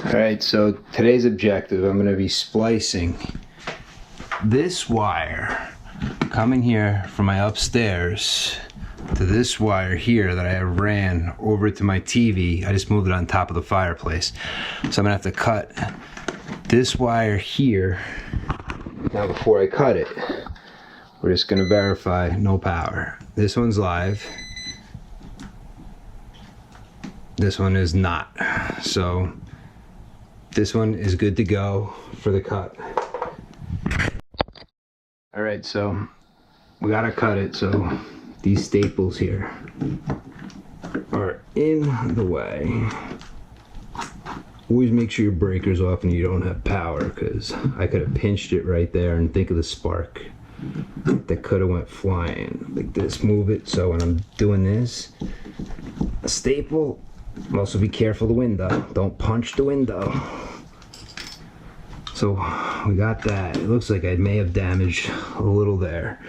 Alright, so today's objective, I'm going to be splicing this wire coming here from my upstairs to this wire here that I ran over to my TV. I just moved it on top of the fireplace. So I'm going to have to cut this wire here. Now before I cut it, we're just going to verify no power. This one's live. This one is not. So this one is good to go for the cut. Alright, so we gotta cut it, so these staples here are in the way. Always make sure your breaker's off and you don't have power, because I could have pinched it right there and think of the spark that could have went flying. Like this, move it, so when I'm doing this, a staple. Also be careful of the window. Don't punch the window. So we got that. It looks like I may have damaged a little there.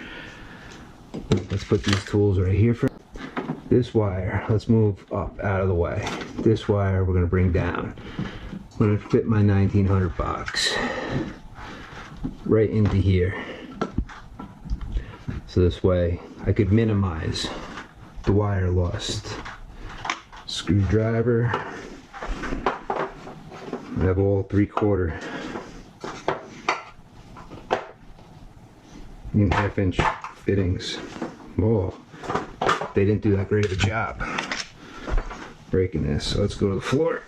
Let's put these tools right here for this wire. Let's move up out of the way. This wire we're gonna bring down. I'm gonna fit my 1900 box right into here. So this way I could minimize the wire loss. Screwdriver. I have all 3/4 and 1/2-inch fittings. Oh, they didn't do that great of a job breaking this. So let's go to the floor.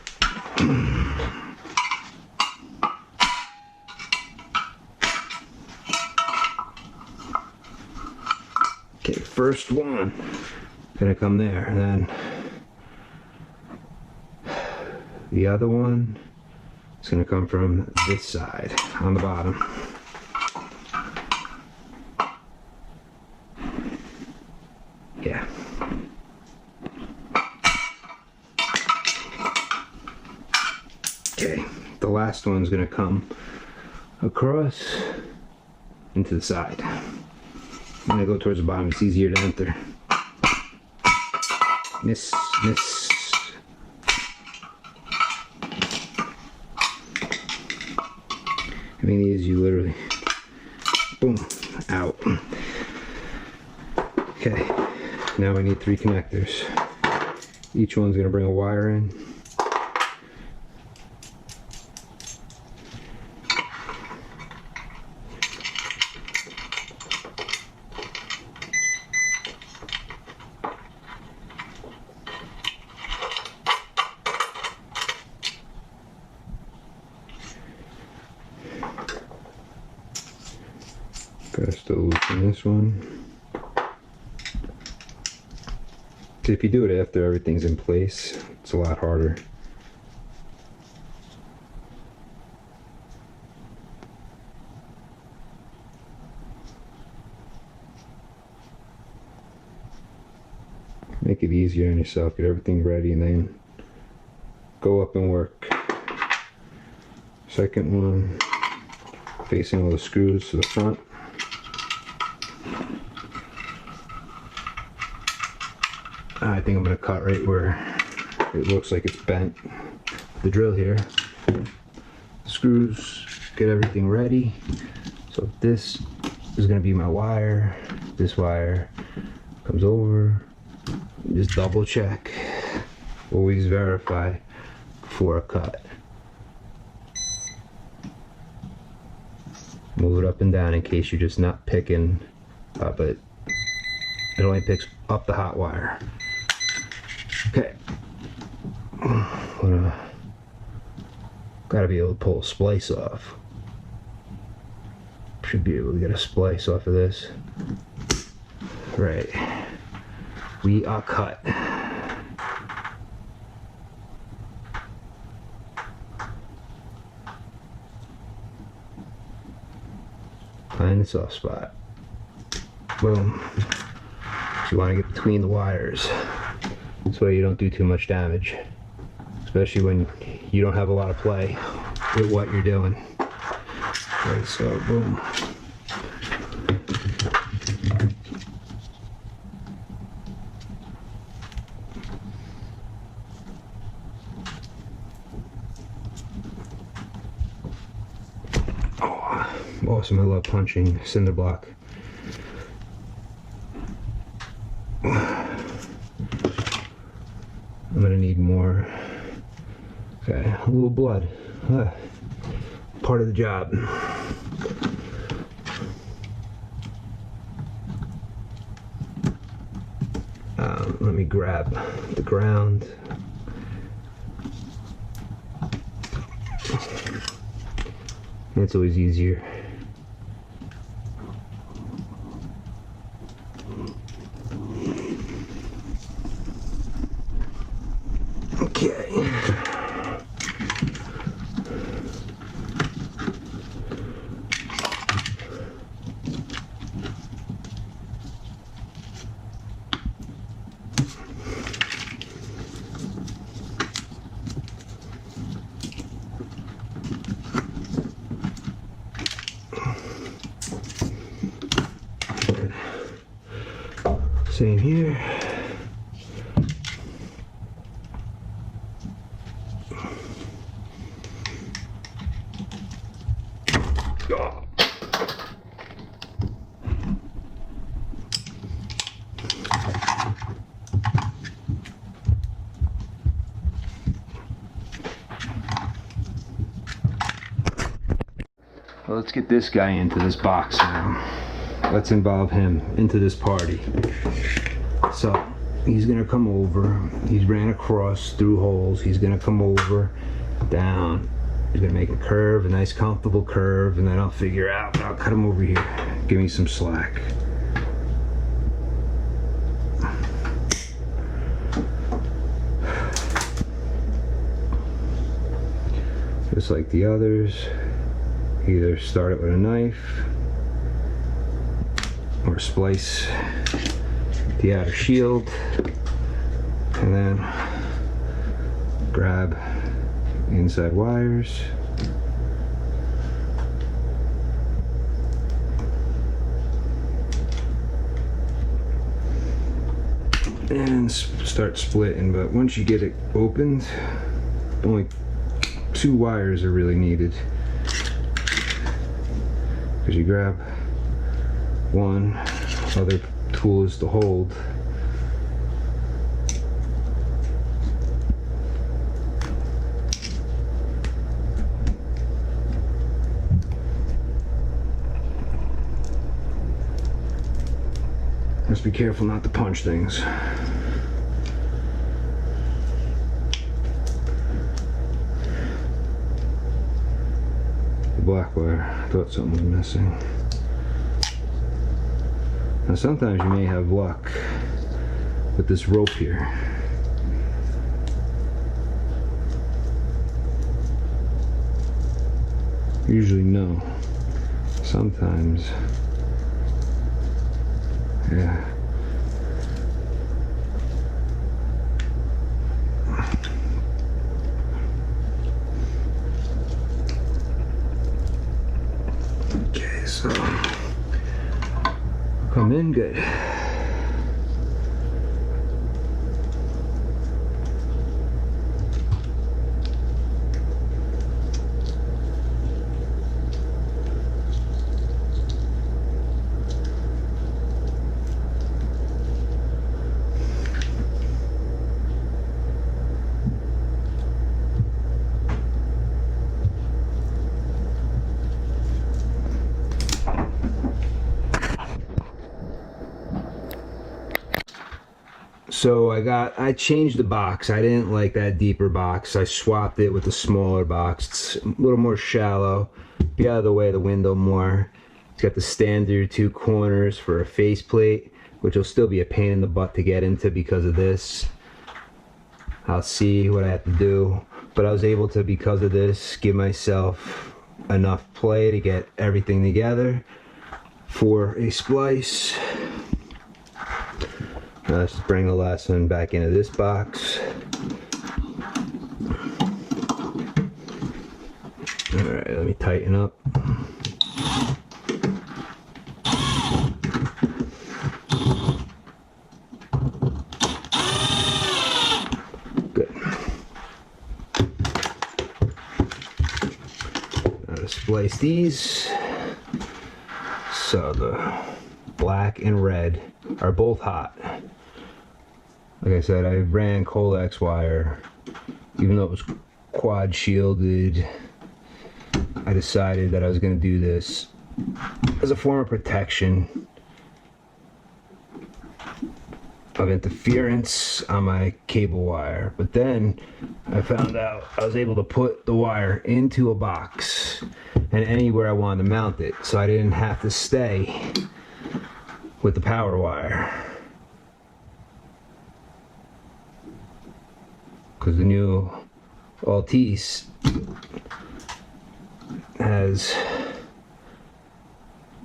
Okay, first one gonna come there, and then the other one is going to come from this side on the bottom. Yeah. Okay, the last one's going to come across into the side. I'm going to go towards the bottom, it's easier to enter. Miss, miss. I mean, these you literally, boom, out. Okay, now we need 3 connectors. Each one's gonna bring a wire in. Gotta still loosen this one. If you do it after everything's in place, it's a lot harder. Make it easier on yourself, get everything ready, and then go up and work. Second one, facing all the screws to the front. I think I'm going to cut right where it looks like it's bent. The drill here, screws, get everything ready. So this is going to be my wire. This wire comes over. Just double check. Always verify before a cut. Move it up and down in case you're just not picking up it. It only picks up the hot wire. Okay, gotta be able to pull a splice off. Should be able to get a splice off of this. Right, we are cut. Find the soft spot. Boom. So you want to get between the wires. This way you don't do too much damage, especially when you don't have a lot of play with what you're doing. Okay, so boom. Awesome, I love punching cinder block. I'm gonna need more. Okay, a little blood. Part of the job. Let me grab the ground. It's always easier. Okay. Same here. Oh. Well, let's get this guy into this box now. Let's involve him into this party. So he's gonna come over. He's ran across through holes. He's gonna come over, down. He's gonna make a curve, a nice comfortable curve, and then I'll figure out, I'll cut him over here. Give me some slack. Just like the others, either start it with a knife or splice the outer shield, and then grab inside wires. And start splitting, but once you get it opened, only 2 wires are really needed, because you grab one, other tool is to hold. Just be careful not to punch things. The black wire, I thought something was missing. Now sometimes you may have luck with this rope here. Usually no. Sometimes, yeah. Okay, so come in good. So I changed the box. I didn't like that deeper box. I swapped it with a smaller box. It's a little more shallow. Be out of the way of the window more. It's got the standard 2 corners for a faceplate, which will still be a pain in the butt to get into because of this. I'll see what I have to do. But I was able to, because of this, give myself enough play to get everything together for a splice. Let's bring the last one back into this box. Alright, let me tighten up. Good. Now to splice these. So the black and red are both hot. Like I said, I ran Colex wire, even though it was quad shielded. I decided that I was going to do this as a form of protection of interference on my cable wire. But then I found out I was able to put the wire into a box and anywhere I wanted to mount it, so I didn't have to stay with the power wire. Because the new Altice has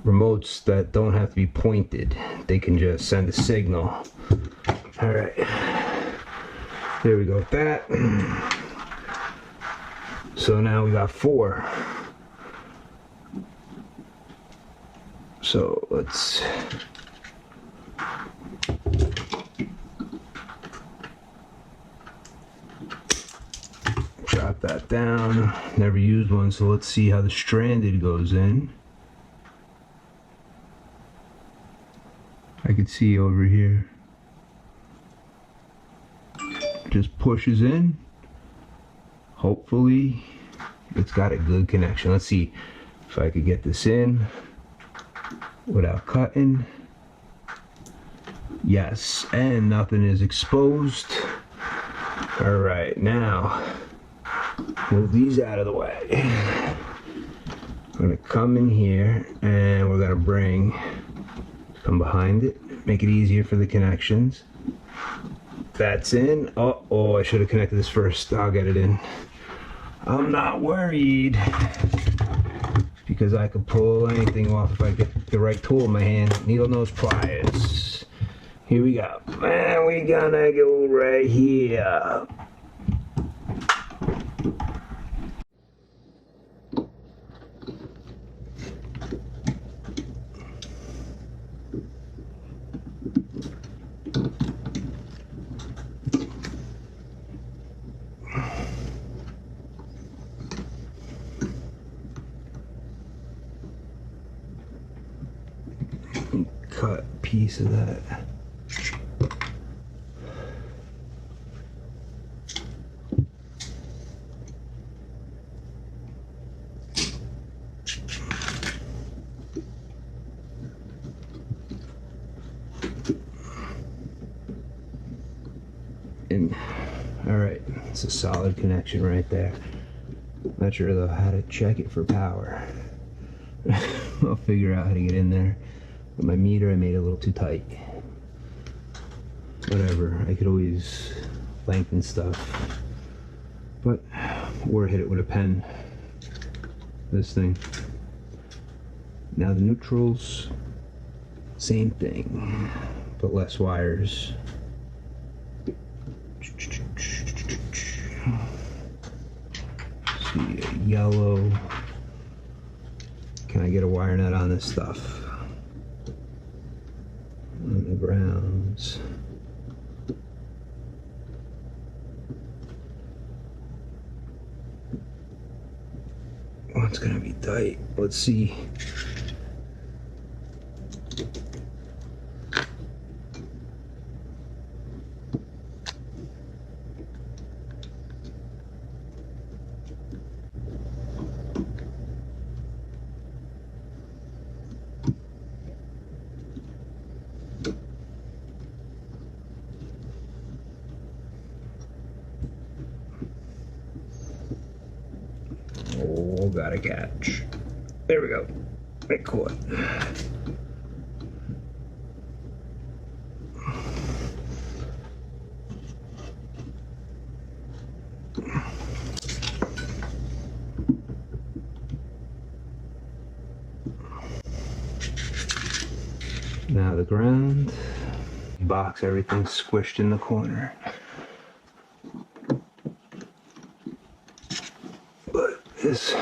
remotes that don't have to be pointed. They can just send a signal. Alright, there we go with that. So now we got 4. So let's drop that down. Never used one, so let's see how the stranded goes in. I can see over here. Just pushes in. Hopefully it's got a good connection. Let's see if I could get this in without cutting. Yes, and nothing is exposed. All right, now move these out of the way. I'm gonna come in here and we're gonna come behind it, make it easier for the connections. That's in. Oh, I should have connected this first. I'll get it in. I'm not worried because I could pull anything off if I get the right tool in my hand. Needle nose pliers. Here we go. And we're gonna go right here. Cut a piece of that. And all right, it's a solid connection right there. Not sure though how to check it for power. I'll figure out how to get in there. But my meter I made a little too tight. Whatever, I could always lengthen stuff. But, or hit it with a pen. This thing. Now the neutrals, same thing, but less wires. See, a yellow. Can I get a wire nut on this stuff? On the grounds. Oh, it's gonna be tight. Let's see. Oh, got a catch. There we go. Right, caught. Now the ground. Box, everything squished in the corner. But this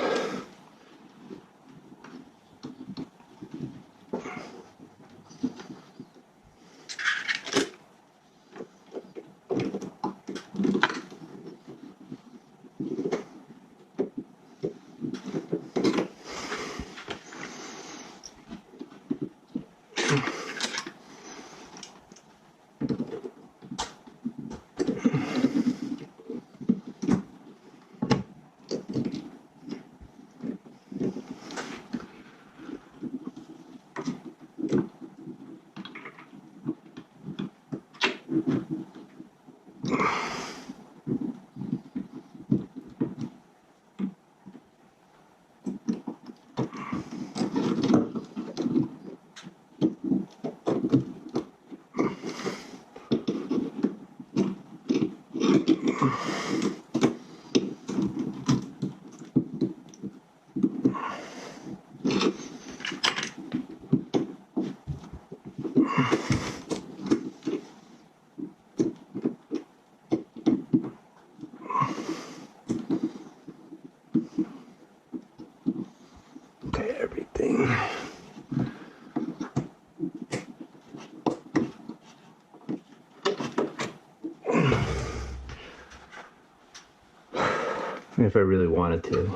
And if I really wanted to,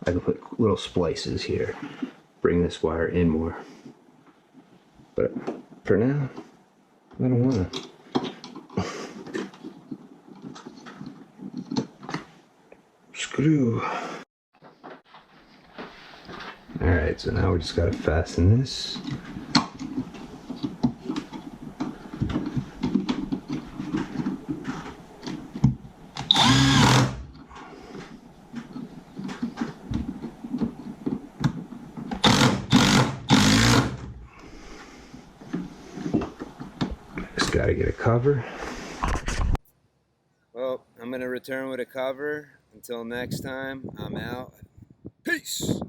I could put little splices here, bring this wire in more. But for now, I don't want to. Screw. Alright, so now we just gotta fasten this. Just gotta get a cover. Well, I'm gonna return with a cover. Until next time, I'm out. Peace!